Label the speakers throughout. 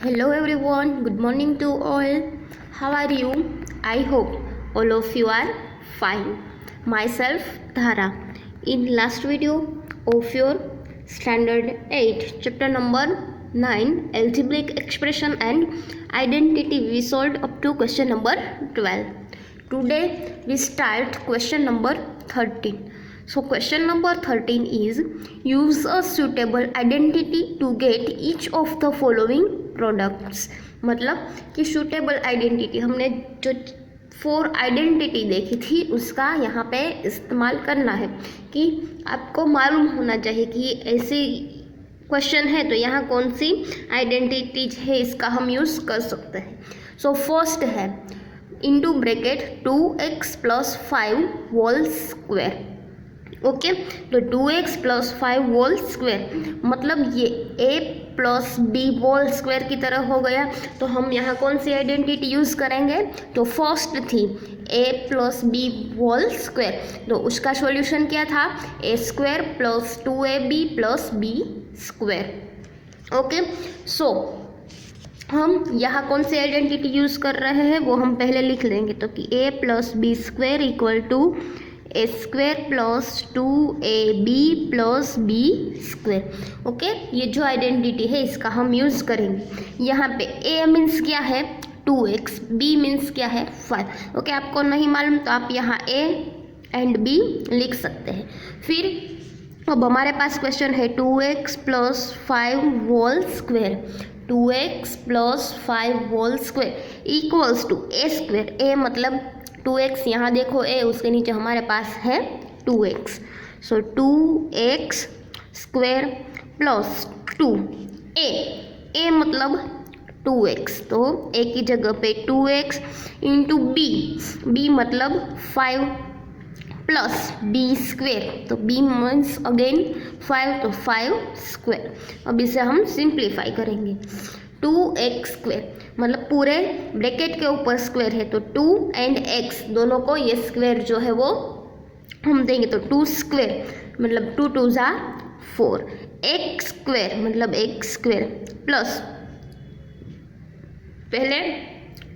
Speaker 1: Hello everyone, good morning to all. How are you? I hope all of you are fine. Myself Dhara. In last video of your standard 8 chapter number 9 algebraic expression and identity we solved up to question number 12. Today we start question number 13. So question number 13 is use a suitable identity to get each of the following products. मतलब कि suitable identity हमने जो 4 identity देखी थी उसका यहाँ पे इस्तेमाल करना है कि आपको मालूम होना चाहिए कि ऐसी क्वेश्चन है तो यहाँ कौन सी आइडेंटिटीज है इसका हम यूज़ कर सकते हैं. सो फर्स्ट है into bracket 2x + 5 whole square. Okay, तो 2x + 5 होल स्क्वायर मतलब ये a + b होल स्क्वायर की तरह हो गया. तो हम यहाँ कौन सी आइडेंटिटी यूज़ करेंगे? तो फर्स्ट थी a + b होल स्क्वायर. तो उसका सॉल्यूशन क्या था? a² + 2ab + b square. Okay, सो हम यहाँ कौन सी आइडेंटिटी यूज़ कर रहे हैं वो हम पहले लिख लेंगे. तो कि a + b² = a² + 2ab + b². Okay, ये जो आइडेंटिटी है इसका हम यूज़ करेंगे. यहाँ पे a मीन्स क्या है? 2x, b मीन्स क्या है? 5. ओके, आपको नहीं मालूम तो आप यहाँ a एंड b लिख सकते हैं. फिर अब हमारे पास क्वेश्चन है 2x + 5 whole square. 2x + 5 whole square equals to a². a मतलब 2x, यहाँ देखो a, उसके नीचे हमारे पास है 2x. सो 2x² + 2 a मतलब 2x, तो a की जगह पे 2x इंटू b मतलब 5 प्लस b². तो b मीन्स अगेन 5, तो 5². अब इसे हम सिंप्लीफाई करेंगे. 2x² मतलब पूरे ब्रैकेट के ऊपर स्क्वायर है तो 2 एंड x दोनों को ये स्क्वायर जो है वो हम देंगे. तो 2² मतलब 2 2 ज़ा 4. x² मतलब x² प्लस पहले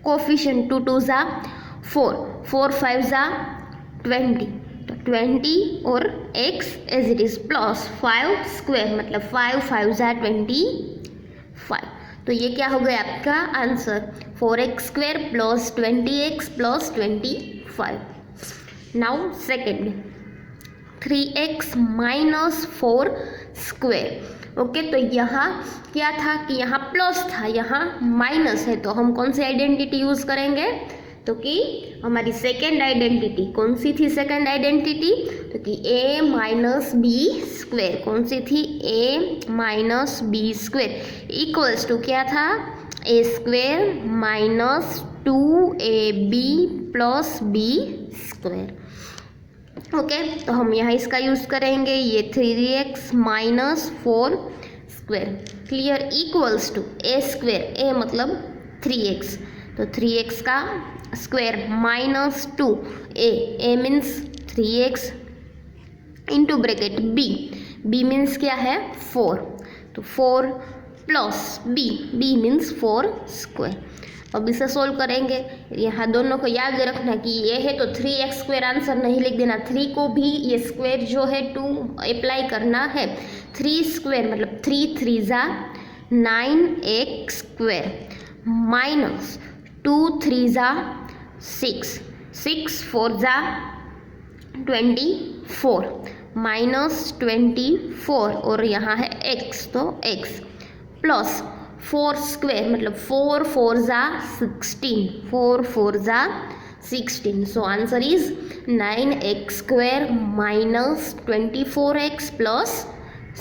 Speaker 1: कोफिशिएंट 2 2 ज़ा 4, 4 5 ज़ा 20, तो 20 और x as it is plus 5² मतलब 5 5 ज़ा 25. तो ये क्या हो गया आपका answer? 4x² + 20x + 25. Now second 3x - 4². Okay, तो यहाँ क्या था कि यहाँ प्लस था, यहाँ माइनस है. तो हम कौन सी आइडेंटिटी यूज़ करेंगे? तो कि हमारी सेकेंड आइडेंटिटी कौन सी थी? सेकेंड आइडेंटिटी तो कि a - b². कौन सी थी? a - b² इक्वल्स टू क्या था? a² - 2ab + b². ओके, तो हम यहाँ इसका यूज़ करेंगे. ये 3x - 4². Clear? Equals to a². a मतलब 3x, तो 3x का square minus 2 a means 3x into bracket b means क्या है? 4, तो 4 प्लस b मीन्स 4². अब इसे सोल्व करेंगे. यहाँ दोनों को याद रखना कि ये है तो 3x² आंसर नहीं लिख देना. 3 को भी ये स्क्वायर जो है 2 अप्लाई करना है. 3² मतलब 3 3 ज़ा 9x² माइनस 2 3 ज़ा 6, 6 4 ज़ा 24 माइनस 24 और यहाँ है x, तो x प्लस 4² मतलब 4 4 ज़ा 16, 4 4 ज़ा 16. So answer is 9x² minus 24x plus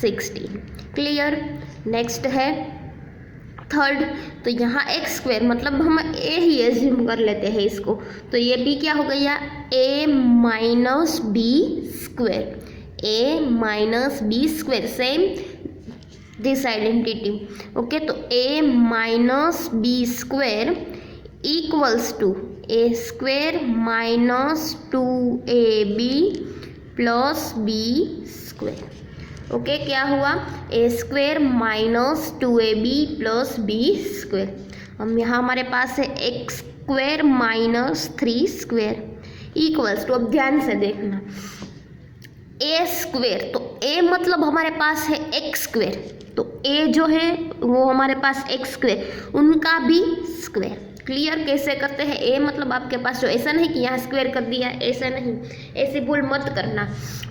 Speaker 1: 16. Clear? Next है थर्ड. तो यहाँ x² मतलब हम a ही एज्यूम कर लेते हैं इसको. तो ये भी क्या हो गया? a - b². a - b² same this identity. Okay, तो a - b² equals to a² - 2ab + b². Okay, क्या हुआ, A square minus 2ab plus B square. हम यहाँ हमारे पास है X square minus 3 square equals to, अब ध्यान से देखना, ए स्क्वेयर, तो ए मतलब हमारे पास है एक्स स्क्वेयर, तो ए जो है वो हमारे पास एक्स स्क्वेयर, उनका भी स्क्वेयर। क्लियर कैसे करते हैं, ए मतलब आपके पास जो, ऐसा नहीं कि यहाँ स्क्वेयर कर दिया, ऐसा नहीं, ऐसी भूल मत करना।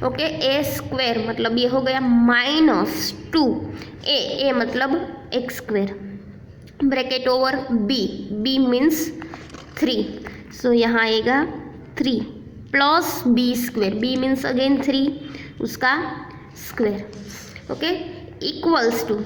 Speaker 1: ओके, ए स्क्वेयर मतलब ये हो गया माइनस 2 ए मतलब x square, bracket over b, b means 3, so यहाँ आएगा 3 plus B square, b means again 3, उसका square. Okay, equals to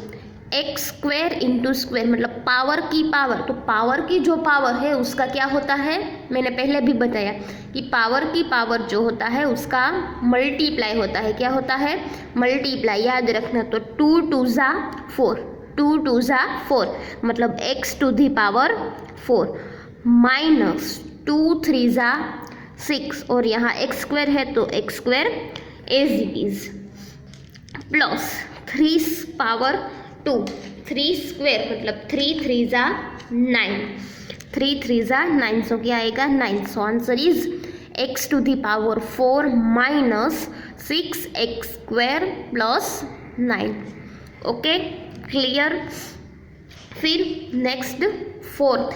Speaker 1: x square into square मतलब पावर की पावर, तो पावर की जो पावर है उसका क्या होता है, मैंने पहले भी बताया कि पावर की पावर जो होता है उसका मल्टीप्लाई होता है, क्या होता है, मल्टीप्लाई, याद रखना। तो 2 2 ज़ा 4, 2 2 ज़ा 4 मतलब x to the power 4 minus 2 3 ज़ा 6, और यहाँ एक्स स्क्वेयर है तो x square as it is, plus 3 power 2, 3 square मतलब 3 3 ज़ा 9, 3 3 ज़ा 9, सो क्या आएगा 9, so answer is x to the power 4 minus 6x square plus 9। Okay, clear. फिर नेक्स्ट फोर्थ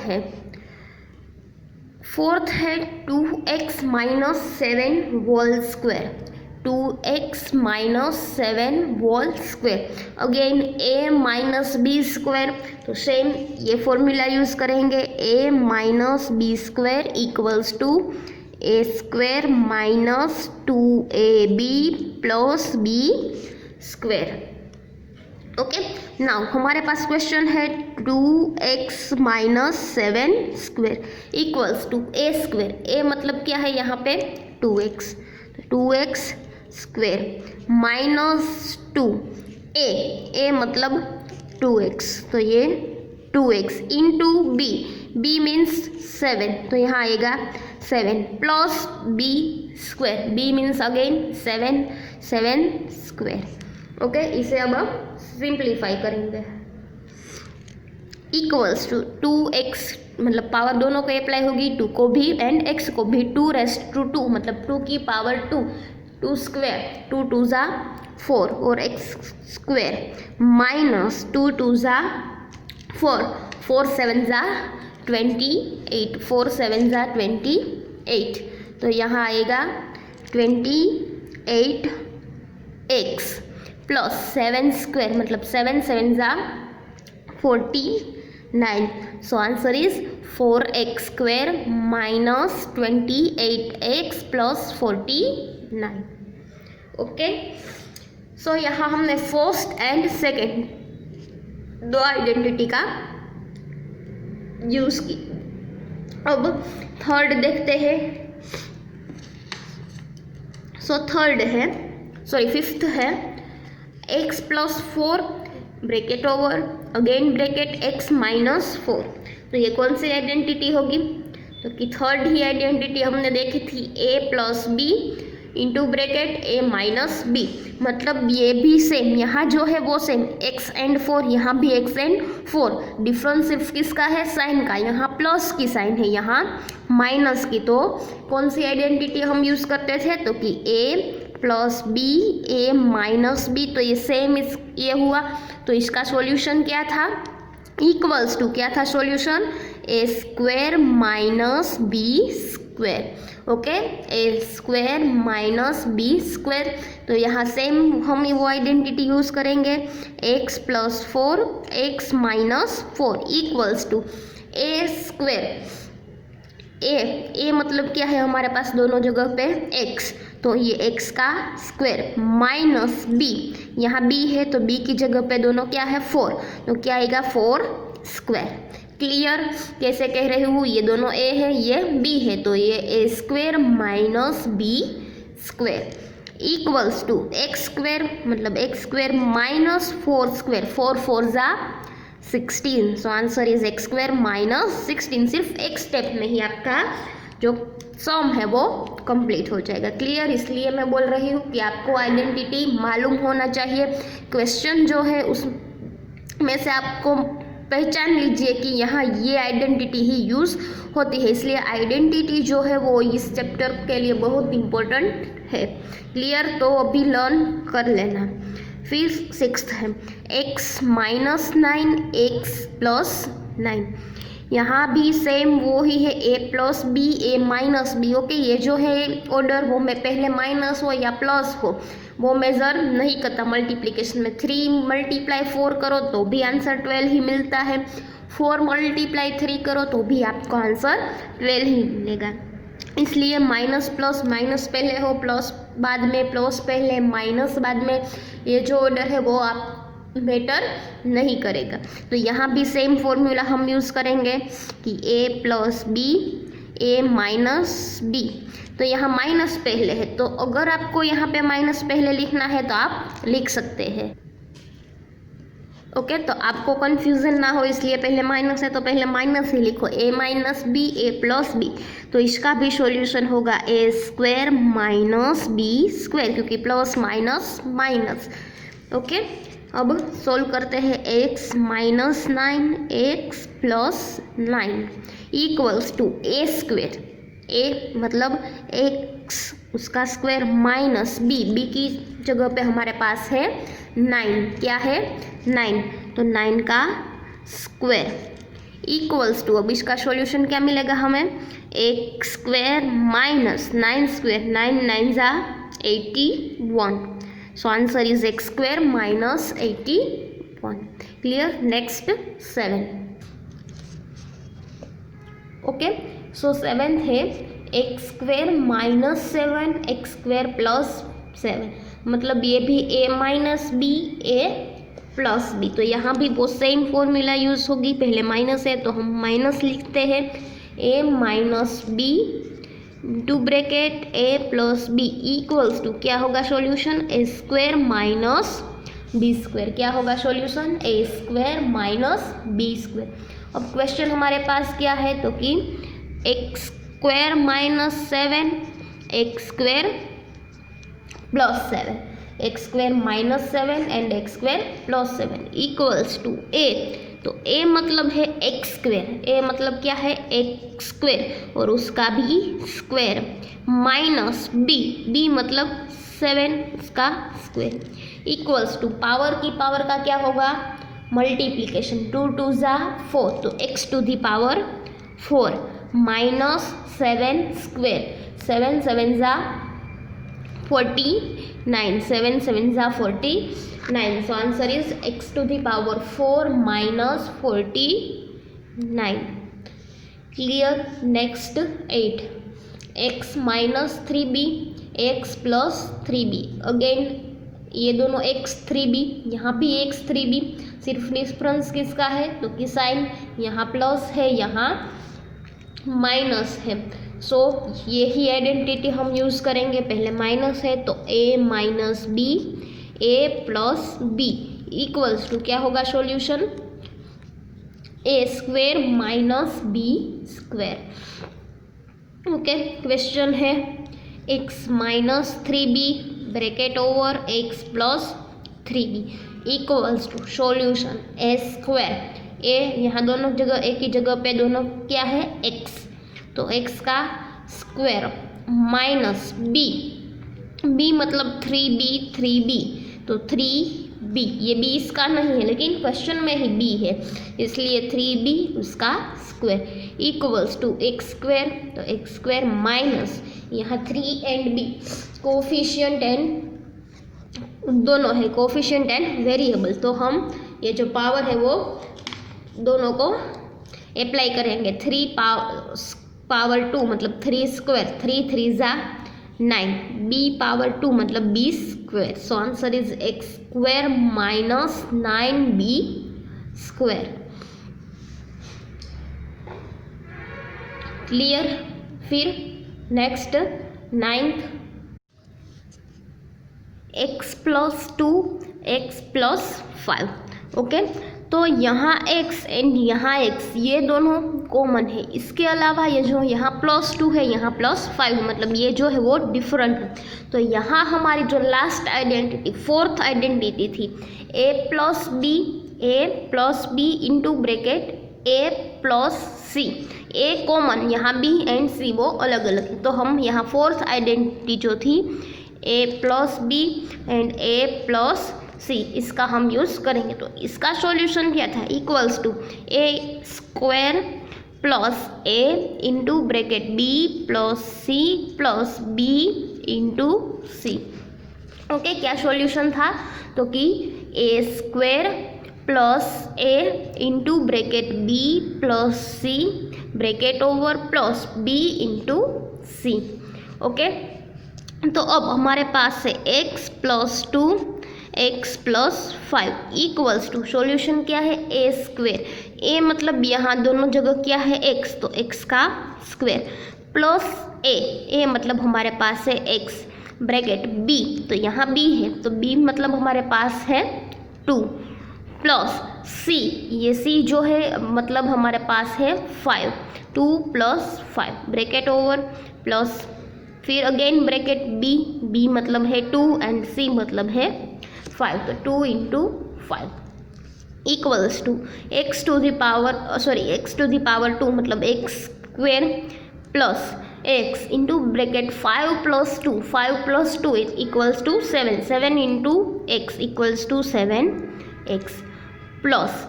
Speaker 1: है 2x minus 7 whole square, 2x minus 7 whole square, again a minus B square, तो same ये formula use करेंगे, a minus B square equals to A square minus 2ab plus B square. Okay, now हमारे पास question है 2x minus 7 square equals to A square, A मतलब क्या है यहाँ पे 2x, 2x square minus 2 a मतलब 2x, तो ये 2x into B, b means 7, तो यहाँ आएगा 7 plus B square, b means again 7 square. Okay, इसे अब सिंप्लीफाई करेंगे, इक्वल्स टू 2x मतलब पावर दोनों को अप्लाई होगी, 2 को भी एंड x को भी, 2 रेस्ट टू 2 मतलब 2 की पावर 2, 2 स्क्वेयर, 2 2 ज़ा 4 और x स्क्वेयर माइनस 2 2 ज़ा 4, 4 7 ज़ा 28, 4 7 ज़ा 28, तो यहाँ आएगा 28x प्लस 7 स्क्वेयर मतलब 7 7 ज़ा 49, so answer is 4x square minus 28x plus 49। Okay, so यहाँ हमने फर्स्ट एंड सेकेंड दो आइडेंटिटी का यूज़ की। अब थर्ड देखते हैं, फिफ्थ है x plus 4 bracket over again bracket x minus 4, तो ये कौन सी आइडेंटिटी होगी, तो कि थर्ड ही आइडेंटिटी हमने देखी थी a plus b into bracket a minus b, मतलब ये भी सेम, यहाँ जो है वो सेम x एंड 4, यहाँ भी x एंड 4, डिफरेंस सिर्फ किसका है, साइन का, यहाँ प्लस की साइन है, यहाँ माइनस की, तो कौन सी आइडेंटिटी हम यूज़ करते थे, तो कि a plus b a minus b, तो ये सेम ये हुआ, तो इसका सॉल्यूशन क्या था, इक्वल्स टू क्या था solution, A square minus B square. Okay, A square minus B square, तो यहाँ सेम हम वो आइडेंटिटी यूज़ करेंगे, X plus 4 X minus 4 equals to A square, A मतलब क्या है हमारे पास दोनों जगह पे x, तो ये x का स्क्वायर माइनस b, यहाँ b है तो b की जगह पे दोनों क्या है 4, तो क्या आएगा 4 स्क्वायर। क्लियर, कैसे कह रही हूँ, ये दोनों a है ये b है, तो ये a square minus b square equals to x square मतलब एक्स स्क्वायर माइनस 4 स्क्वायर, 4 4 ज़ा 16, so answer is x square minus 16, सिर्फ एक स्टेप में ही आपका जो सम है वो कंप्लीट हो जाएगा। क्लियर? इसलिए मैं बोल रही हूँ कि आपको आइडेंटिटी मालूम होना चाहिए। क्वेश्चन जो है उस में से आपको पहचान लीजिए कि यहाँ ये आइडेंटिटी ही यूज़ होती है, इसलिए आइडेंटिटी जो है वो इस चैप्टर के लिए बहुत इम्पोर्टेंट है। क्लियर? तो अभी लर्न कर लेना। फिर 6th है x माइनस 9 x प्लस 9। यहाँ भी सेम वो ही है, a plus b a minus b. Okay, ये जो है ऑर्डर वो मैं पहले माइनस हो या प्लस हो वो मेज़र नहीं करता। मल्टीप्लिकेशन में 3 मल्टीप्लाई 4 करो तो भी आंसर 12 ही मिलता है, 4 मल्टीप्लाई 3 करो तो भी आपको आंसर 12 ही मिलेगा। इसलिए माइनस प्लस, माइनस पहले हो प्लस बाद में, प्लस पहले माइनस बाद में, ये जो ऑर्डर है वो आप बेटर नहीं करेगा। तो यहाँ भी सेम फॉर्मूला हम यूज़ करेंगे कि a plus b a minus b. तो यहाँ माइनस पहले है, तो अगर आपको यहाँ पे माइनस पहले लिखना है तो आप लिख सकते हैं। ओके, तो आपको कन्फ्यूज़न ना हो इसलिए पहले माइनस है तो पहले माइनस ही लिखो, a minus b a plus b. तो इसका भी सॉल्यूशन होगा a square minus b square, क्योंकि प्लस माइनस माइनस। ओके, अब सोल्व करते हैं। x minus 9 x plus 9 equals to a square, a मतलब x उसका स्क्वायर माइनस b की जगह पे हमारे पास है 9। क्या है? 9, तो 9 का स्क्वायर इक्वल्स टू, अब इसका सॉल्यूशन क्या मिलेगा हमें? x स्क्वायर माइनस 9 स्क्वायर, 9 9 जा 81। So answer is x square minus 81. Clear? Next 7. Okay. So 7th है x square minus 7 x square plus 7। मतलब ये भी a minus b a plus b। तो यहाँ भी वो सेम फॉर्मूला यूज़ होगी। पहले माइनस है तो हम माइनस लिखते हैं, a minus b to bracket a plus b equals to, क्या होगा solution? a square minus b square. क्या होगा solution? a square minus b square. अब क्वेश्चन हमारे पास क्या है? तो कि x square minus 7 x square plus 7, x square minus 7 and x square plus 7 equals to a। तो a मतलब है x स्क्वायर, a मतलब क्या है? x स्क्वायर और उसका भी स्क्वायर माइनस b मतलब 7 का स्क्वायर इक्वल्स टू पावर की पावर का क्या होगा? मल्टीप्लिकेशन, 2 2 जा 4, तो x to the power 4 minus 7 square, 7 7 जा 49, 7 7 जा 49। So answer is x to the power 4 minus 49. Clear? Next 8, x minus 3b x plus 3b। Again ये दोनों x 3b, यहाँ भी x 3b, सिर्फ डिफरेंस किसका है? तो कि साइन यहाँ प्लस है यहाँ माइनस है। सो यही आइडेंटिटी हम यूज़ करेंगे। पहले माइनस है तो a minus b a plus b equals to, क्या होगा solution? a square minus b square. Okay, question है x minus 3b bracket over x plus 3b equals to solution a square, a यहाँ दोनों जगह एक ही जगह पे दोनों क्या है? x, तो x का स्क्वायर माइनस b मतलब 3b, तो 3b, ये b इसका नहीं है लेकिन क्वेश्चन में ही b है इसलिए 3b उसका square equals to x square, तो x स्क्वायर माइनस यहाँ 3 एंड b कोफिशिएंट एंड दोनों है, कोफिशिएंट एंड वेरिएबल। तो हम ये जो पावर है वो दोनों को अप्लाई करेंगे। 3 पावर 2 मतलब 3 स्क्वायर, 3 3 जा 9, b पावर 2 मतलब b square. So answer is x square minus 9b square. Clear? फिर next 9th, x plus 2 x plus 5। Okay, तो यहाँ x एंड यहाँ x ये दोनों कॉमन है। इसके अलावा ये जो यहाँ +2 है, यहाँ +5 है, मतलब ये जो है वो डिफरेंट है। तो यहाँ हमारी जो लास्ट आइडेंटिटी, फोर्थ आइडेंटिटी थी a plus b into bracket a plus सी, ए कॉमन, यहाँ b एंड c वो अलग अलग है। तो हम यहाँ फोर्थ आइडेंटिटी जो थी a plus B and a plus C, इसका हम यूज़ करेंगे। तो इसका सॉल्यूशन क्या था, equals to a² plus a into bracket b plus c plus b into C. Okay, क्या सॉल्यूशन था, तो कि a² plus a into bracket b plus c bracket over plus b into C. Okay, तो अब हमारे पास है x plus 2 x plus 5 equals to, solution क्या है a², a मतलब यहाँ दोनों जगह क्या है x, तो x का स्क्वायर प्लस a मतलब हमारे पास है x ब्रैकेट b, तो यहाँ b है तो b मतलब हमारे पास है 2 प्लस c, ये c जो है मतलब हमारे पास है 5, 2 प्लस 5 ब्रैकेट ओवर प्लस फिर अगेन ब्रैकेट b मतलब है 2 एंड c मतलब है 5, तो 2 into 5 equals to x to the power 2 मतलब x² plus x into bracket 5 plus 2 equals to 7 into x equals to 7x plus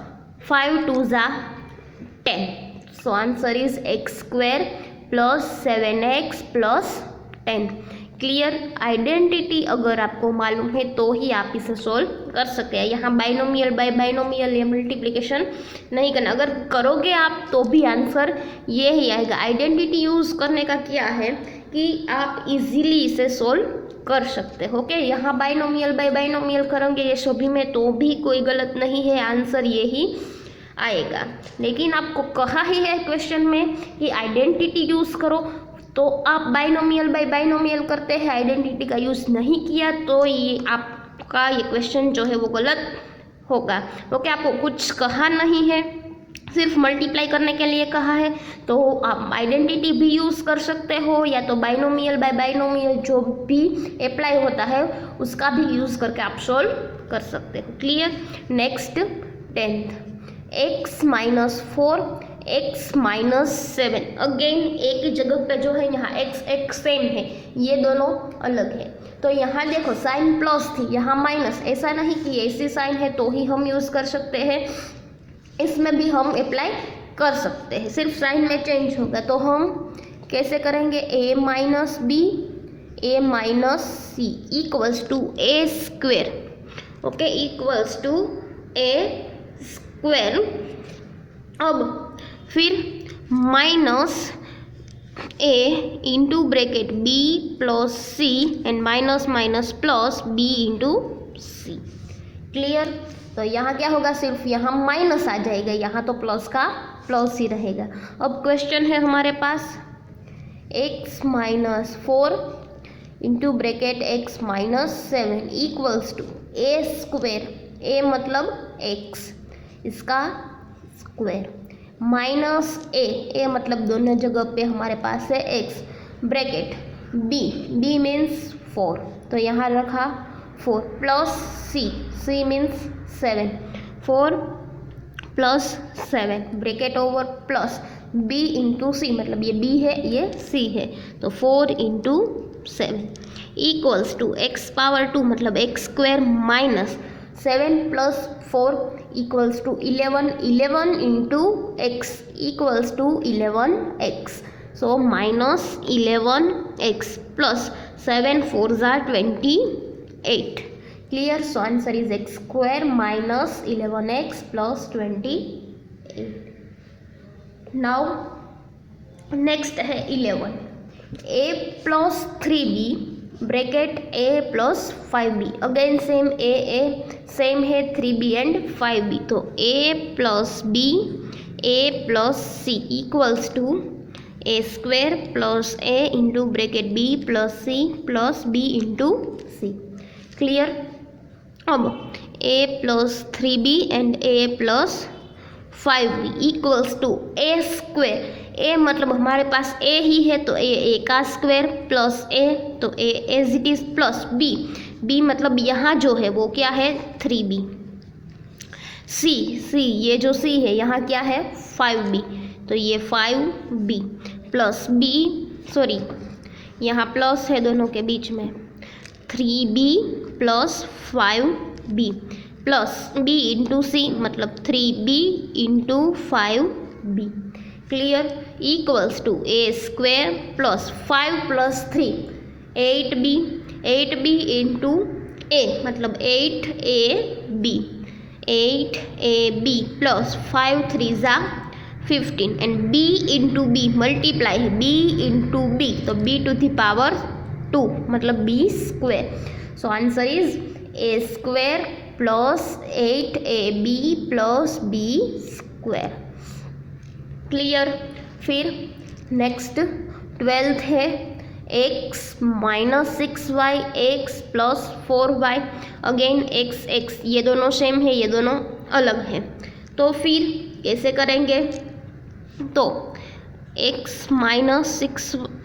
Speaker 1: 5 2 ज़ा 10, so answer is x² plus 7x plus 10। Clear, identity अगर आपको मालूम है तो ही आप इसे सॉल्व कर सकते हैं। यहाँ बाइनोमियल बाय बाइनोमियल या मल्टीप्लिकेशन नहीं करना, अगर करोगे आप तो भी आंसर ये ही आएगा। आइडेंटिटी यूज़ करने का क्या है कि आप इजीली इसे सॉल्व कर सकते हो। ओके, यहाँ बाइनोमियल बाय बाइनोमियल करेंगे ये सभी में तो भी कोई गलत नहीं है, आंसर ये ही आएगा। लेकिन आपको कहा ही है क्वेश्चन में कि आइडेंटिटी यूज़ करो, तो आप बाइनोमियल बाय बाइनोमियल करते हैं, आइडेंटिटी का यूज़ नहीं किया तो ये आपका ये क्वेश्चन जो है वो गलत होगा। ओके, आपको कुछ कहा नहीं है, सिर्फ मल्टीप्लाई करने के लिए कहा है, तो आप आइडेंटिटी भी यूज़ कर सकते हो या तो बाइनोमियल बाय बाइनोमियल जो भी अप्लाई होता है उसका भी यूज़ करके आप सोल्व कर सकते हो। Clear, next 10th, x minus 4 x minus 7, again एक ही जगह पे जो है यहाँ x सेम है, ये दोनों अलग है। तो यहाँ देखो साइन प्लस थी, यहाँ माइनस, ऐसा नहीं कि ऐसी साइन है तो ही हम यूज़ कर सकते हैं, इसमें भी हम अप्लाई कर सकते हैं, सिर्फ साइन में चेंज होगा। तो हम कैसे करेंगे, a minus b a minus c equals to a², okay, equals to a²। अब फिर minus a into bracket b plus c and minus minus plus b into c। Clear, तो यहाँ क्या होगा, सिर्फ यहाँ माइनस आ जाएगा, यहाँ तो प्लस का प्लस ही रहेगा। अब क्वेश्चन है हमारे पास x minus 4 into bracket x minus 7 equals to a² a मतलब x, इसका स्क्वायर माइनस a मतलब दोनों जगह पे हमारे पास है x ब्रैकेट b मीन्स 4, तो यहाँ रखा 4 plus c means 7, 4 plus 7 bracket over plus b into C, मतलब ये b है ये c है, तो 4 into 7 equals to x power 2 मतलब x² minus 7 plus 4 equals to 11, 11 into x equals to 11x, so minus 11x plus 7 4 ज़ा 28। Clear, so answer is x² minus 11x plus 28। Now next है 11, a plus 3b bracket a plus 5b, again same a same है 3b and 5b, तो a plus b a plus c equals to a² plus a into bracket b plus c plus b into c। Clear, अब A plus 3b and A plus 5b equals to A square. A मतलब हमारे पास ए ही है तो ए का square plus A तो A as it is plus B. B मतलब यहाँ जो है वो क्या है 3b। सी ये जो सी है यहाँ क्या है 5b तो ये 5b प्लस बी सॉरी यहाँ प्लस है दोनों के बीच में 3b plus 5b plus b into C मतलब 3b into 5b clear equals to A square plus 5 plus 3 8b into A मतलब 8ab प्लस 5 3 ज़ा 15 and b into B multiply है b इंटू बी तो b टू द पावर 2 मतलब b square. So answer is A square plus 8ab plus b square clear. फिर next 12th है x minus 6y x plus 4y again x ये दोनों same है ये दोनों अलग है तो फिर कैसे करेंगे तो x माइनस 6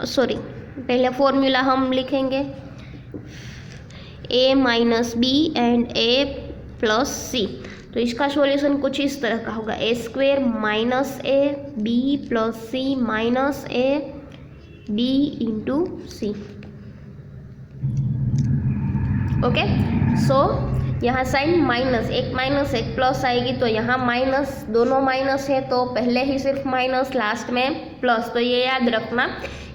Speaker 1: सॉरी पहले फॉर्मूला हम लिखेंगे a minus B and a plus C तो इसका सॉल्यूशन कुछ इस तरह का होगा A square minus A B plus C minus A B into C. Okay so यहाँ साइन माइनस एक प्लस आएगी तो यहाँ माइनस दोनों माइनस है तो पहले ही सिर्फ माइनस लास्ट में प्लस। तो ये याद रखना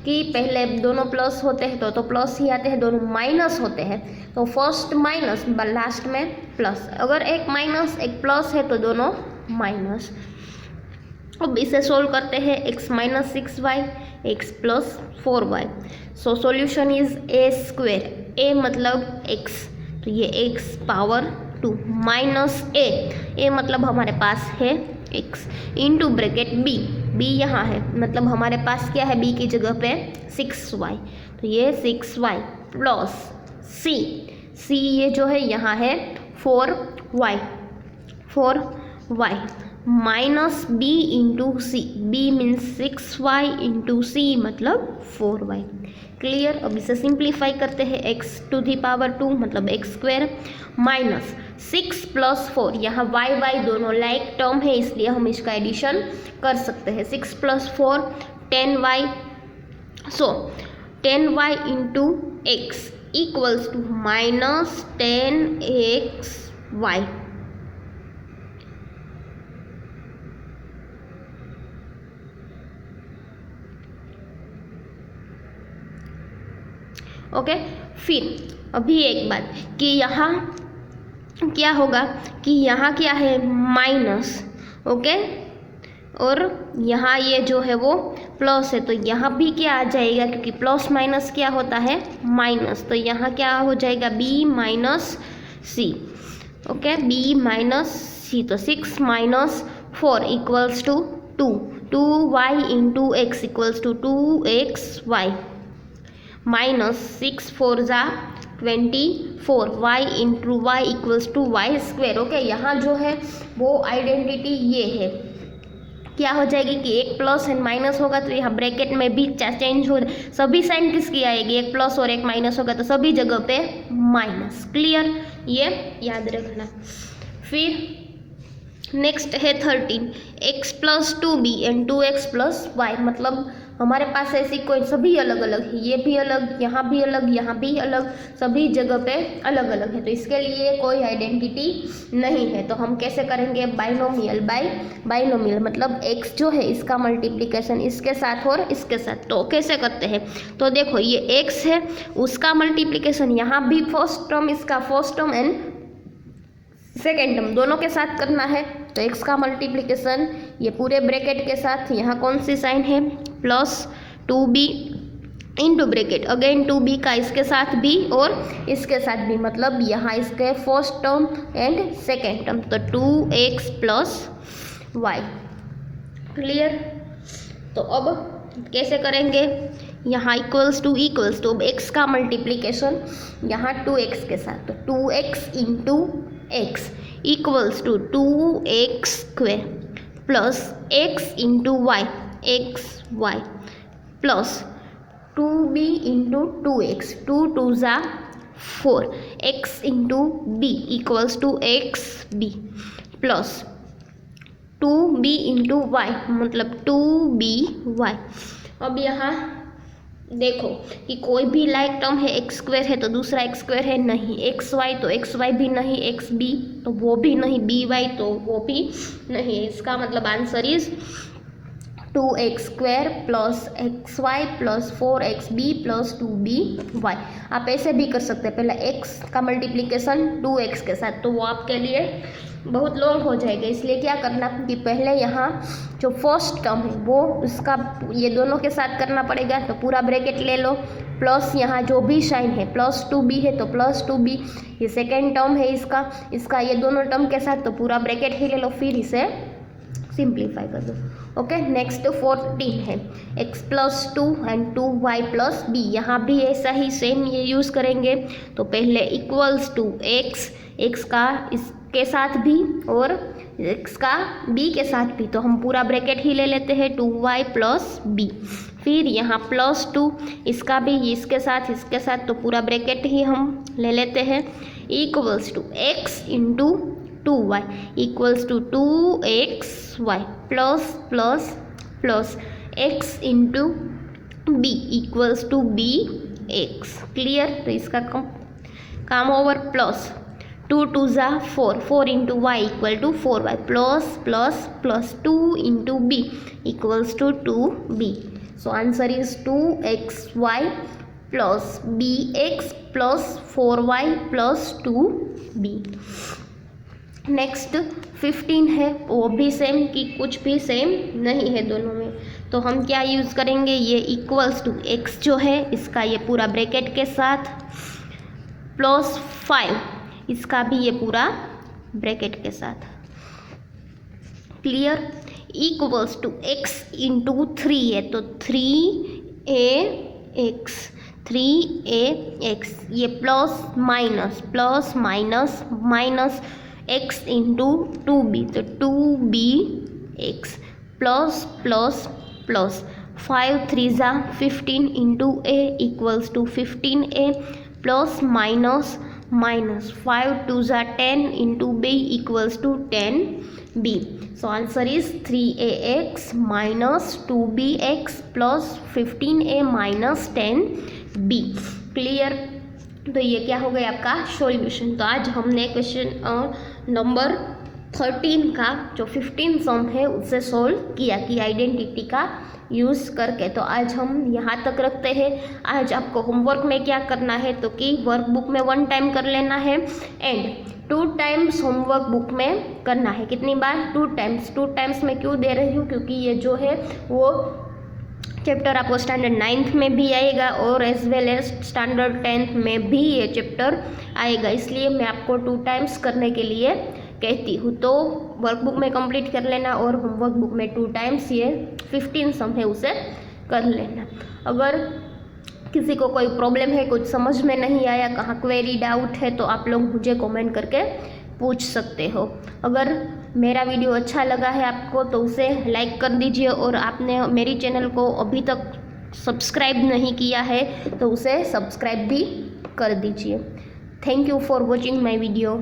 Speaker 1: कि पहले दोनों प्लस होते हैं तो प्लस ही आते हैं, दोनों माइनस होते हैं तो फर्स्ट माइनस लास्ट में प्लस। अगर एक माइनस एक प्लस है तो दोनों माइनस। अब इसे सोल्व करते हैं x minus 6y x plus 4y। So solution is A square A मतलब x तो ये x पावर 2 माइनस ए मतलब हमारे पास है x इंटू ब्रैकेट b यहाँ है मतलब हमारे पास क्या है b की जगह पे 6y तो ये 6y प्लस c ये जो है यहाँ है 4y माइनस b इंटू सी b means 6y into C मतलब 4y क्लियर। अब इसे सिंप्लीफाई करते हैं x टू दी पावर 2 मतलब x स्क्वायर माइनस 6 प्लस 4 यहाँ y दोनों लाइक टर्म है इसलिए हम इसका एडिशन कर सकते हैं 6 plus 4 10y so 10y into x equals to minus 10xy। Okay फिर अभी एक बात कि यहाँ क्या होगा कि यहाँ क्या है माइनस ओके और यहाँ ये जो है वो प्लस है तो यहाँ भी क्या आ जाएगा क्योंकि प्लस माइनस क्या होता है माइनस तो यहाँ क्या हो जाएगा b minus c okay b minus c तो 6 minus 4 equals to 2y into x equals to 2xy minus 6 4 ज़ा 24 y into y equals to y square. Okay यहाँ जो है वो आइडेंटिटी ये है क्या हो जाएगी कि एक प्लस एंड माइनस होगा तो यहाँ ब्रैकेट में भी चेंज हो सभी साइन किसकी आएगी एक प्लस और एक माइनस होगा तो सभी जगह पे माइनस क्लियर ये याद रखना। फिर नेक्स्ट है 13 x plus 2b and 2x plus y मतलब हमारे पास ऐसी कोई सभी अलग अलग है ये भी अलग यहाँ भी अलग सभी जगह पे अलग अलग है तो इसके लिए कोई आइडेंटिटी नहीं है तो हम कैसे करेंगे बाइनोमियल बाइनोमियल मतलब x जो है इसका मल्टीप्लिकेशन इसके साथ और इसके साथ तो कैसे करते हैं तो देखो ये x है उसका मल्टीप्लिकेशन यहाँ भी फर्स्ट टर्म इसका first term and second term दोनों के साथ करना है तो x का मल्टीप्लिकेशन ये पूरे ब्रैकेट के साथ यहाँ कौन सी साइन है plus 2b into bracket again 2b का इसके साथ भी और इसके साथ भी मतलब यहाँ इसके first term and second term तो 2x प्लस वाई क्लियर। तो अब कैसे करेंगे यहाँ इक्वल्स टू अब x का मल्टीप्लिकेशन यहाँ 2x के साथ तो 2x into x equals to 2x square plus x into y x y plus 2b into 2x 2 2 ज़ा 4 x into b equals to x b plus 2b into y मतलब 2by। अब यहाँ देखो कि कोई भी लाइक टर्म है x square है तो दूसरा एक्स स्क्वायर है नहीं, एक्स वाई तो एक्स वाई भी नहीं, एक्स बी तो वो भी नहीं, बी वाई तो वो भी नहीं। इसका मतलब answer is 2x square plus x y plus 4xb plus 2by। आप ऐसे भी कर सकते हैं, पहले x का मल्टीप्लिकेशन 2x के साथ, तो वो आपके लिए बहुत लॉन्ग हो जाएगा। इसलिए क्या करना कि पहले यहाँ जो फर्स्ट टर्म है वो उसका ये दोनों के साथ करना पड़ेगा, तो पूरा ब्रैकेट ले लो प्लस यहाँ जो भी साइन है प्लस 2b है तो प्लस 2b, ये सेकेंड टर्म है इसका ये दोनों टर्म के साथ तो पूरा ब्रैकेट ही ले लो, फिर इसे सिंप्लीफाई कर दो। ओके, नेक्स्ट 14 है x plus 2 and 2y plus b। यहाँ भी ऐसा ही सेम ये यूज़ करेंगे, तो पहले इक्वल्स टू x का इसके साथ भी और x का b के साथ भी, तो हम पूरा ब्रैकेट ही ले लेते हैं 2y प्लस b। फिर यहाँ प्लस 2 इसका भी इसके साथ तो पूरा ब्रैकेट ही हम ले लेते हैं equals to x into 2y equals to 2xy plus plus plus x into b equals to bx। Clear, तो इसका काम ओवर प्लस 2 2 ज़ा 4 4 into y equal to 4y plus plus plus 2 into b equals to 2b। So answer is 2xy plus bx plus 4y plus 2b। Next 15 है, वो भी same कि कुछ भी सेम नहीं है दोनों में, तो हम क्या यूज़ करेंगे, ये इक्वल्स टू x जो है इसका ये पूरा ब्रैकेट के साथ प्लस 5 इसका भी ये पूरा ब्रैकेट के साथ। Clear, equals to x into 3 है तो 3ax ये plus minus x into 2b तो 2bx प्लस प्लस प्लस 5 3 ज़ा 15 into a equals to 15a plus minus 5 2 ज़ा 10 into b equals to 10b। So answer is 3ax minus 2bx plus 15a minus 10b। Clear, तो ये क्या हो गया आपका solution. तो आज हमने क्वेश्चन नंबर 13 का जो 15 सम है उससे सॉल्व किया कि आइडेंटिटी का यूज़ करके। तो आज हम यहाँ तक रखते हैं। आज आपको होमवर्क में क्या करना है तो कि वर्कबुक में 1 टाइम कर लेना है एंड 2 टाइम्स होमवर्क बुक में करना है। कितनी बार, 2 टाइम्स में क्यों दे रही हूँ, क्योंकि ये जो है वो चैप्टर आपको स्टैंडर्ड 9th में भी आएगा और as well as standard 10th में भी ये चैप्टर आएगा, इसलिए मैं आपको 2 टाइम्स करने के लिए कहती हूँ। तो वर्कबुक में कंप्लीट कर लेना और होमवर्क बुक में 2 टाइम्स ये 15 सम है उसे कर लेना। अगर किसी को कोई प्रॉब्लम है, कुछ समझ में नहीं आया, कहाँ क्वेरी डाउट है, तो आप लोग मुझे कमेंट करके पूछ सकते हो। अगर मेरा वीडियो अच्छा लगा है आपको तो उसे लाइक कर दीजिए और आपने मेरी चैनल को अभी तक सब्सक्राइब नहीं किया है तो उसे सब्सक्राइब भी कर दीजिए। Thank you for watching my video.